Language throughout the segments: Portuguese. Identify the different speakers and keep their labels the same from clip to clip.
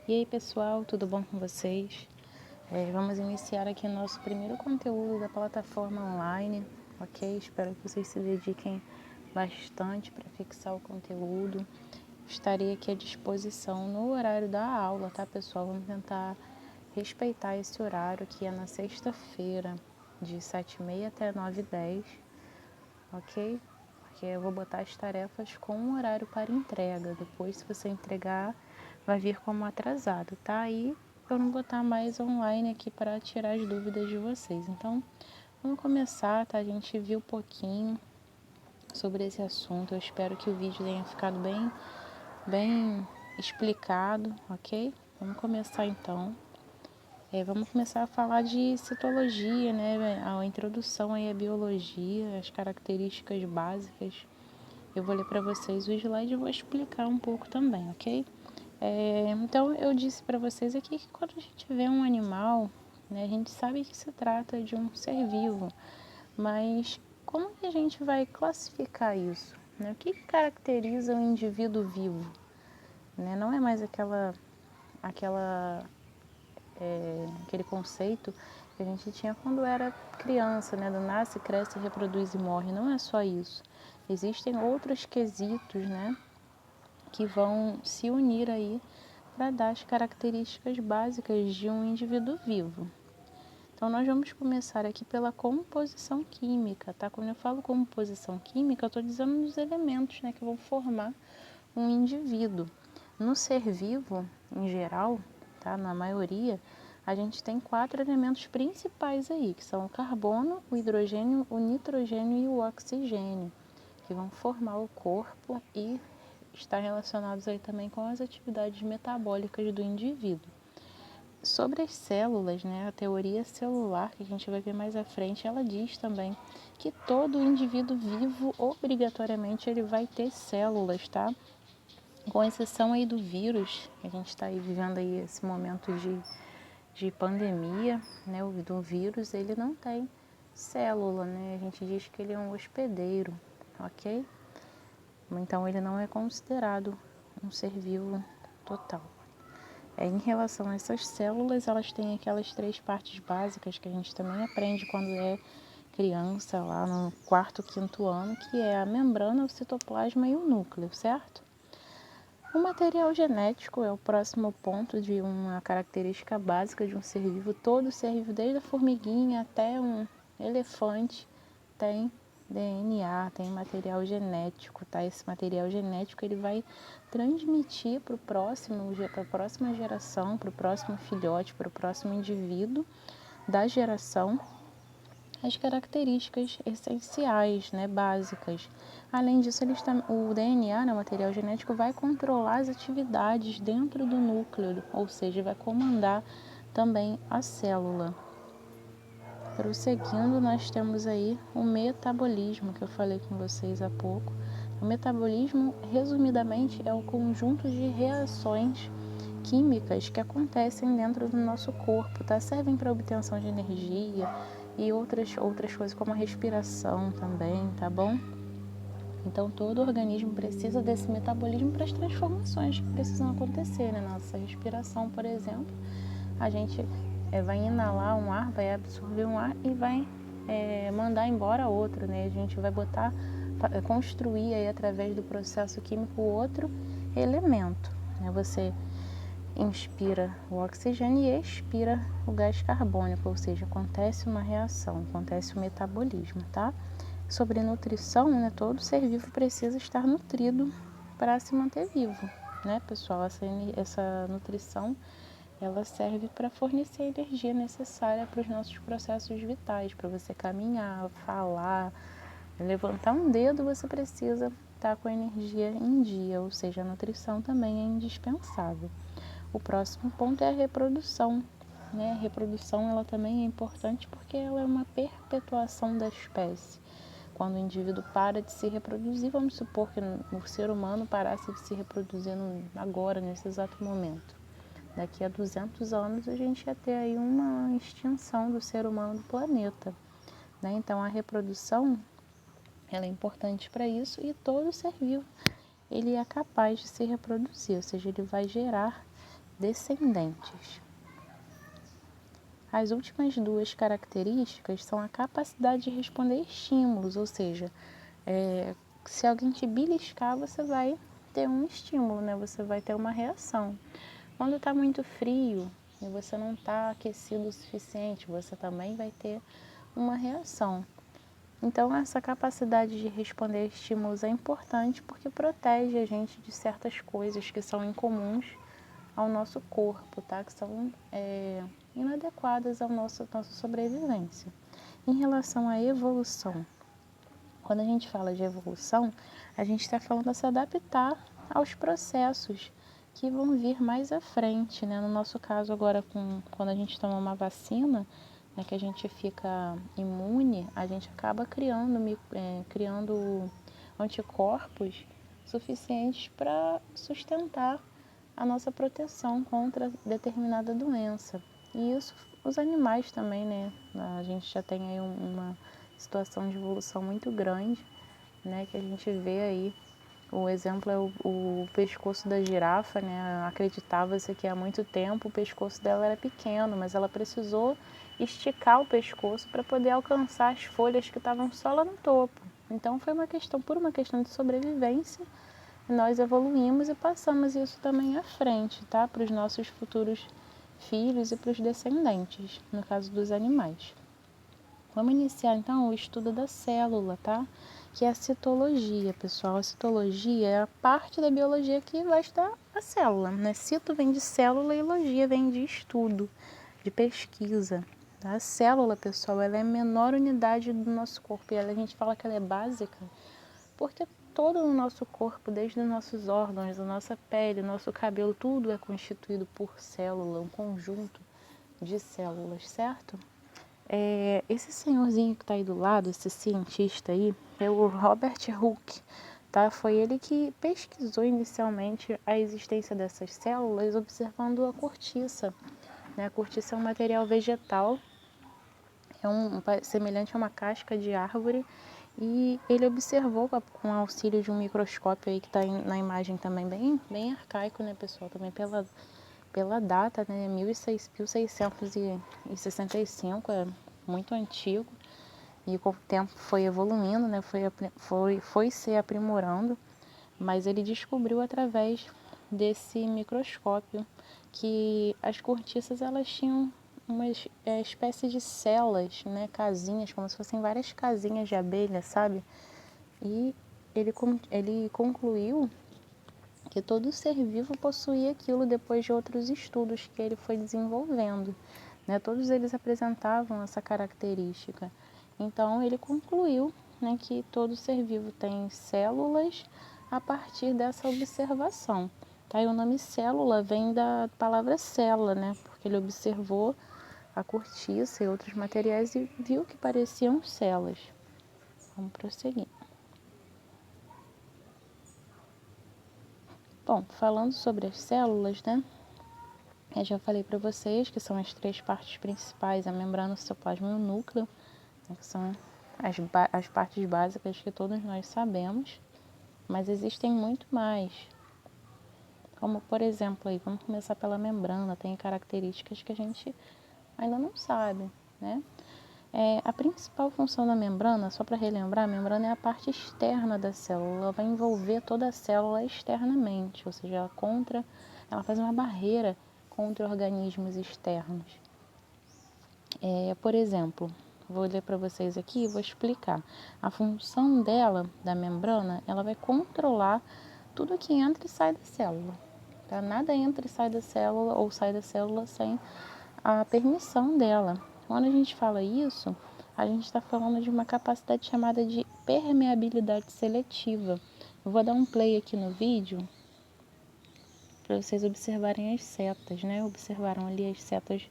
Speaker 1: E aí pessoal, tudo bom com vocês? Vamos iniciar aqui nosso primeiro conteúdo da plataforma online, ok? Espero que vocês se dediquem bastante para fixar o conteúdo. Estarei aqui à disposição no horário da aula, tá pessoal? Vamos tentar respeitar esse horário que é na sexta-feira, de 7h30 até 9h10, ok? Porque eu vou botar as tarefas com um horário para entrega. Depois, se você entregar, vai vir como atrasado, tá? Aí eu não botar mais online aqui para tirar as dúvidas de vocês. Então, vamos começar, tá? A gente viu um pouquinho sobre esse assunto. Eu espero que o vídeo tenha ficado bem explicado, ok? Vamos começar então. Vamos começar a falar de citologia, né? A introdução aí à biologia, as características básicas. Eu vou ler para vocês o slide e vou explicar um pouco também, ok? Então, eu disse para vocês aqui que quando a gente vê um animal, né, a gente sabe que se trata de um ser vivo, mas como que a gente vai classificar isso? Né? O que caracteriza um indivíduo vivo? Né? Não é mais aquele conceito que a gente tinha quando era criança, né? Do nasce, cresce, reproduz e morre. Não é só isso. Existem outros quesitos, né? Que vão se unir aí para dar as características básicas de um indivíduo vivo. Então, nós vamos começar aqui pela composição química, tá? Quando eu falo composição química, eu estou dizendo dos elementos, né, que vão formar um indivíduo. No ser vivo, em geral, tá? Na maioria, a gente tem 4 elementos principais aí, que são o carbono, o hidrogênio, o nitrogênio e o oxigênio, que vão formar o corpo e estar relacionados aí também com as atividades metabólicas do indivíduo. Sobre as células, né, a teoria celular, que a gente vai ver mais à frente, ela diz também que todo indivíduo vivo, obrigatoriamente, ele vai ter células, tá? Com exceção aí do vírus, que a gente está aí vivendo aí esse momento de pandemia, né, do vírus, ele não tem célula, né? A gente diz que ele é um hospedeiro, ok? Então, ele não é considerado um ser vivo total. Em relação a essas células, elas têm aquelas 3 partes básicas que a gente também aprende quando é criança, lá no 4º, 5º ano, que é a membrana, o citoplasma e o núcleo, certo? O material genético é o próximo ponto de uma característica básica de um ser vivo. Todo ser vivo, desde a formiguinha até um elefante, tem DNA, tem material genético, tá? Esse material genético ele vai transmitir para a próxima geração, para o próximo filhote, para o próximo indivíduo da geração, as características essenciais, né, básicas. Além disso, o DNA, né, o material genético, vai controlar as atividades dentro do núcleo, ou seja, vai comandar também a célula. Prosseguindo, nós temos aí o metabolismo, que eu falei com vocês há pouco. O metabolismo, resumidamente, é o conjunto de reações químicas que acontecem dentro do nosso corpo, tá? Servem para obtenção de energia e outras coisas, como a respiração também, tá bom? Então, todo organismo precisa desse metabolismo para as transformações que precisam acontecer, né? Nossa respiração, por exemplo, a gente vai inalar um ar, vai absorver um ar e vai mandar embora outro, né? A gente vai construir aí através do processo químico outro elemento, né? Você inspira o oxigênio e expira o gás carbônico, ou seja, acontece uma reação, acontece o metabolismo, tá? Sobre nutrição, né? Todo ser vivo precisa estar nutrido para se manter vivo, né, pessoal? Essa nutrição, ela serve para fornecer a energia necessária para os nossos processos vitais, para você caminhar, falar, levantar um dedo, você precisa estar com a energia em dia, ou seja, a nutrição também é indispensável. O próximo ponto é a reprodução, né? A reprodução, ela também é importante porque ela é uma perpetuação da espécie. Quando o indivíduo para de se reproduzir, vamos supor que o ser humano parasse de se reproduzir agora, nesse exato momento. Daqui a 200 anos, a gente ia ter aí uma extinção do ser humano do planeta, né? Então, a reprodução, ela é importante para isso e todo ser vivo, ele é capaz de se reproduzir, ou seja, ele vai gerar descendentes. As últimas duas características são a capacidade de responder estímulos, ou seja, se alguém te beliscar, você vai ter um estímulo, né? Você vai ter uma reação. Quando está muito frio e você não está aquecido o suficiente, você também vai ter uma reação. Então, essa capacidade de responder a estímulos é importante porque protege a gente de certas coisas que são incomuns ao nosso corpo, tá? Que são inadequadas à nossa sobrevivência. Em relação à evolução, quando a gente fala de evolução, a gente está falando de se adaptar aos processos que vão vir mais à frente, né? No nosso caso agora, quando a gente toma uma vacina, né, que a gente fica imune, a gente acaba criando anticorpos suficientes para sustentar a nossa proteção contra determinada doença. E isso os animais também, né? A gente já tem aí uma situação de evolução muito grande, né? Que a gente vê aí. O exemplo é o pescoço da girafa, né? Acreditava-se que há muito tempo o pescoço dela era pequeno, mas ela precisou esticar o pescoço para poder alcançar as folhas que estavam só lá no topo. Então foi por uma questão de sobrevivência, nós evoluímos e passamos isso também à frente, tá? Para os nossos futuros filhos e para os descendentes, no caso dos animais. Vamos iniciar então o estudo da célula, tá? Que é a citologia, pessoal. A citologia é a parte da biologia que vai estudar a célula, né? Cito vem de célula e logia vem de estudo, de pesquisa. Tá? A célula, pessoal, ela é a menor unidade do nosso corpo e a gente fala que ela é básica porque todo o nosso corpo, desde os nossos órgãos, a nossa pele, o nosso cabelo, tudo é constituído por célula, um conjunto de células, certo? Esse senhorzinho que está aí do lado, esse cientista aí, é o Robert Hooke, tá? Foi ele que pesquisou inicialmente a existência dessas células observando a cortiça, né? A cortiça é um material vegetal, semelhante a uma casca de árvore, e ele observou com o auxílio de um microscópio aí que está na imagem também bem arcaico, né, pessoal? Também pela data, né, 1665, é muito antigo. E com o tempo foi evoluindo, né, foi se aprimorando, mas ele descobriu através desse microscópio que as cortiças elas tinham uma espécie de celas, né, casinhas, como se fossem várias casinhas de abelha, sabe? E ele concluiu que todo ser vivo possuía aquilo depois de outros estudos que ele foi desenvolvendo, né? Todos eles apresentavam essa característica. Então ele concluiu, né, que todo ser vivo tem células a partir dessa observação. Tá? E o nome célula vem da palavra célula, né? Porque ele observou a cortiça e outros materiais e viu que pareciam células. Vamos prosseguir. Bom, falando sobre as células, né? Eu já falei para vocês que são as três partes principais, a membrana, o citoplasma e o núcleo, né, que são as partes básicas que todos nós sabemos, mas existem muito mais. Como, por exemplo, aí, vamos começar pela membrana, tem características que a gente ainda não sabe, né? A principal função da membrana, só para relembrar, a membrana é a parte externa da célula, ela vai envolver toda a célula externamente, ou seja, ela faz uma barreira contra organismos externos. Por exemplo, vou ler para vocês aqui e vou explicar. A função dela, da membrana, ela vai controlar tudo que entra e sai da célula. Tá? Nada entra e sai da célula ou sai da célula sem a permissão dela. Quando a gente fala isso, a gente está falando de uma capacidade chamada de permeabilidade seletiva. Eu vou dar um play aqui no vídeo para vocês observarem as setas, né? Observaram ali as setas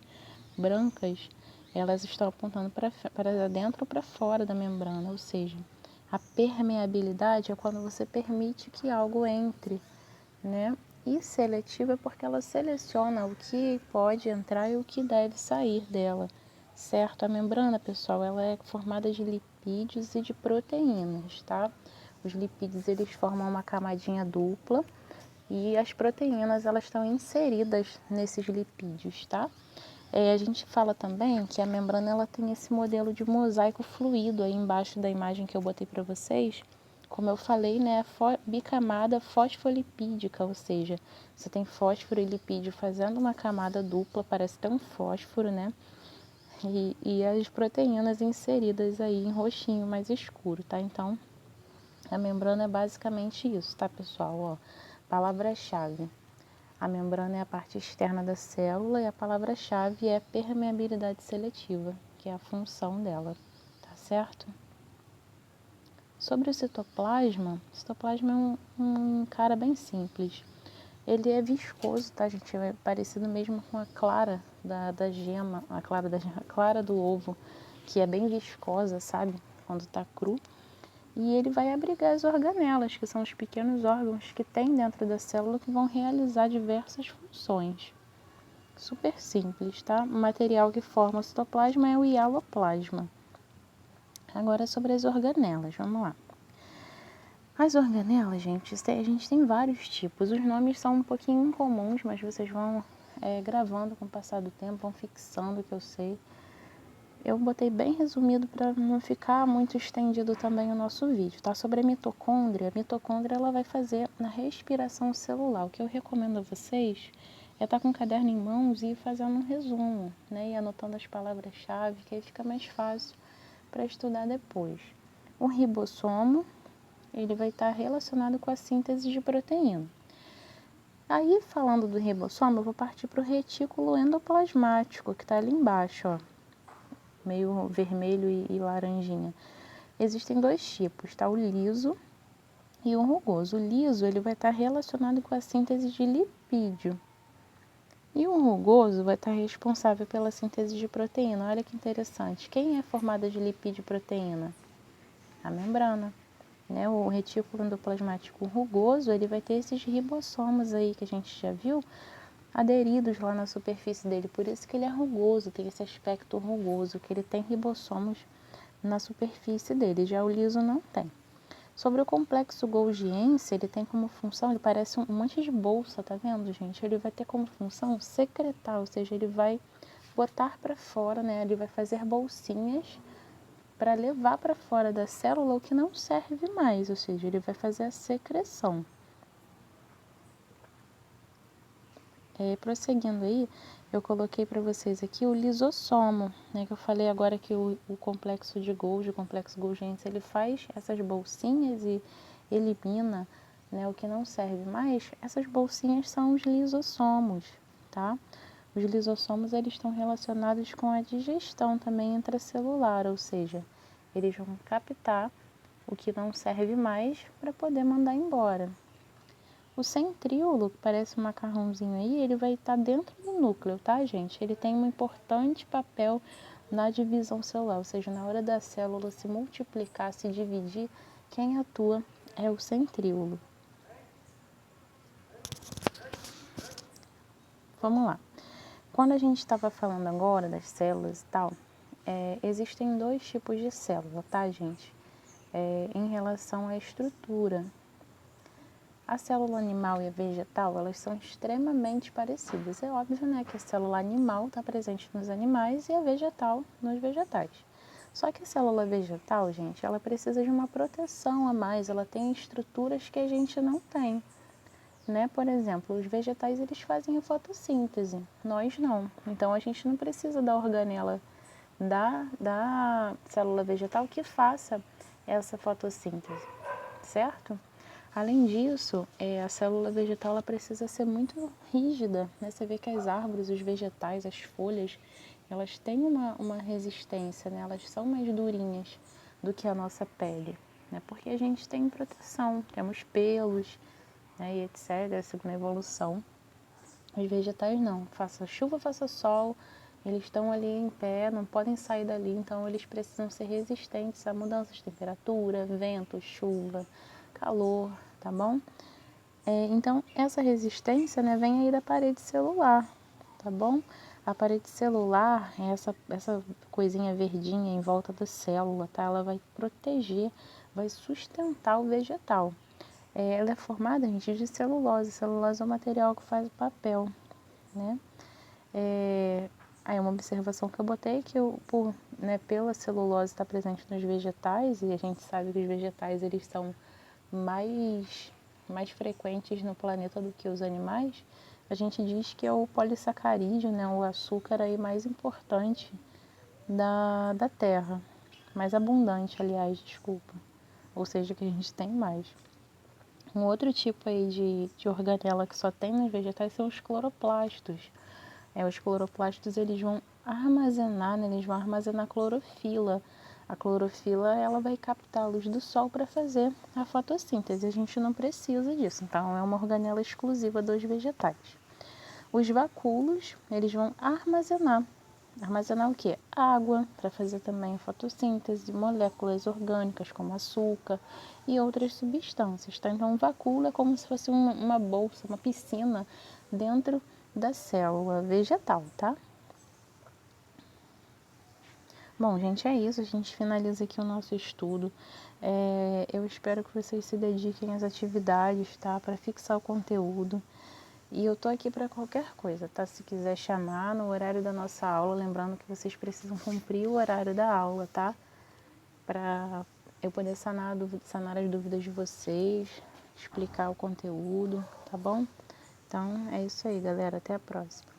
Speaker 1: brancas, elas estão apontando para dentro ou para fora da membrana, ou seja, a permeabilidade é quando você permite que algo entre, né? E seletiva é porque ela seleciona o que pode entrar e o que deve sair dela, certo? A membrana, pessoal, ela é formada de lipídios e de proteínas, tá? Os lipídios, eles formam uma camadinha dupla E as proteínas, elas estão inseridas nesses lipídios, tá? A gente fala também que a membrana ela tem esse modelo de mosaico fluido aí embaixo da imagem que eu botei para vocês. Como eu falei, né, bicamada fosfolipídica, ou seja, você tem fósforo e lipídio fazendo uma camada dupla, parece ter um fósforo, né? E as proteínas inseridas aí em roxinho mais escuro, tá? Então, a membrana é basicamente isso, tá, pessoal? Ó, palavra-chave. A membrana é a parte externa da célula e a palavra-chave é permeabilidade seletiva, que é a função dela, tá certo? Sobre o citoplasma é um cara bem simples. Ele é viscoso, tá, gente? É parecido mesmo com a clara da gema, a clara do ovo, que é bem viscosa, sabe? Quando tá cru. E ele vai abrigar as organelas, que são os pequenos órgãos que tem dentro da célula que vão realizar diversas funções. Super simples, tá? O material que forma o citoplasma é o hialoplasma. Agora sobre as organelas, vamos lá. As organelas, gente, a gente tem vários tipos. Os nomes são um pouquinho incomuns, mas vocês vão gravando com o passar do tempo, vão fixando o que eu sei. Eu botei bem resumido para não ficar muito estendido também o nosso vídeo, tá? Sobre a mitocôndria ela vai fazer na respiração celular. O que eu recomendo a vocês é estar com o caderno em mãos e ir fazendo um resumo, né? E anotando as palavras-chave, que aí fica mais fácil para estudar depois. O ribossomo, ele vai estar relacionado com a síntese de proteína. Aí, falando do ribossomo, eu vou partir para o retículo endoplasmático, que está ali embaixo, ó, meio vermelho e laranjinha. Existem dois tipos, tá? O liso e o rugoso. O liso, ele vai estar relacionado com a síntese de lipídio. E o rugoso vai estar responsável pela síntese de proteína. Olha que interessante. Quem é formada de lipídio e proteína? A membrana. Né? O retículo endoplasmático rugoso, ele vai ter esses ribossomos aí que a gente já viu aderidos lá na superfície dele, por isso que ele é rugoso, tem esse aspecto rugoso, que ele tem ribossomos na superfície dele, já o liso não tem. Sobre o complexo golgiense, ele tem como função, ele parece um monte de bolsa, tá vendo, gente? Ele vai ter como função secretar, ou seja, ele vai botar para fora, né? Ele vai fazer bolsinhas para levar para fora da célula o que não serve mais, ou seja, ele vai fazer a secreção. Prosseguindo aí, eu coloquei para vocês aqui o lisossomo, né, que eu falei agora que o complexo de Golgi, o complexo golgiense, ele faz essas bolsinhas e elimina, né, o que não serve mais. Essas bolsinhas são os lisossomos, tá? Os lisossomos, eles estão relacionados com a digestão também intracelular, ou seja, eles vão captar o que não serve mais para poder mandar embora. O centríolo, que parece um macarrãozinho aí, ele vai estar dentro do núcleo, tá, gente? Ele tem um importante papel na divisão celular, ou seja, na hora da célula se multiplicar, se dividir, quem atua é o centríolo. Vamos lá. Quando a gente estava falando agora das células e tal, existem dois tipos de célula, tá, gente? Em relação à estrutura. A célula animal e a vegetal, elas são extremamente parecidas. É óbvio, né, que a célula animal está presente nos animais e a vegetal nos vegetais. Só que a célula vegetal, gente, ela precisa de uma proteção a mais, ela tem estruturas que a gente não tem. Né? Por exemplo, os vegetais, eles fazem a fotossíntese, nós não. Então, a gente não precisa da organela da célula vegetal que faça essa fotossíntese, certo? Além disso, a célula vegetal ela precisa ser muito rígida, né? Você vê que as árvores, os vegetais, as folhas, elas têm uma resistência, né? Elas são mais durinhas do que a nossa pele, né? Porque a gente tem proteção, temos pelos, né? E etc., segundo a evolução. Os vegetais não, faça chuva, faça sol, eles estão ali em pé, não podem sair dali, então eles precisam ser resistentes a mudanças de temperatura, vento, chuva, calor, tá bom? Então, essa resistência, né, vem aí da parede celular, tá bom? A parede celular é essa coisinha verdinha em volta da célula, tá? Ela vai proteger, vai sustentar o vegetal. Ela é formada, gente, de celulose. Celulose é o material que faz o papel, né? Aí uma observação que eu botei que pela celulose estar presente nos vegetais, e a gente sabe que os vegetais eles são mais frequentes no planeta do que os animais, a gente diz que é o polissacarídeo, né, o açúcar aí mais importante da Terra, mais abundante, aliás, desculpa, ou seja, que a gente tem mais. Um outro tipo aí de organela que só tem nos vegetais são os cloroplastos. Os cloroplastos eles vão armazenar, né, eles vão armazenar clorofila. A clorofila ela vai captar a luz do sol para fazer a fotossíntese. A gente não precisa disso, então é uma organela exclusiva dos vegetais. Os vacúolos eles vão armazenar. Armazenar o quê? Água, para fazer também a fotossíntese, moléculas orgânicas como açúcar e outras substâncias. Tá? Então, um vacúolo é como se fosse uma bolsa, uma piscina dentro da célula vegetal, tá? Bom, gente, é isso. A gente finaliza aqui o nosso estudo. Eu espero que vocês se dediquem às atividades, tá? Para fixar o conteúdo. E eu tô aqui para qualquer coisa, tá? Se quiser chamar no horário da nossa aula, lembrando que vocês precisam cumprir o horário da aula, tá? Para eu poder sanar as dúvidas de vocês, explicar o conteúdo, tá bom? Então é isso aí, galera. Até a próxima.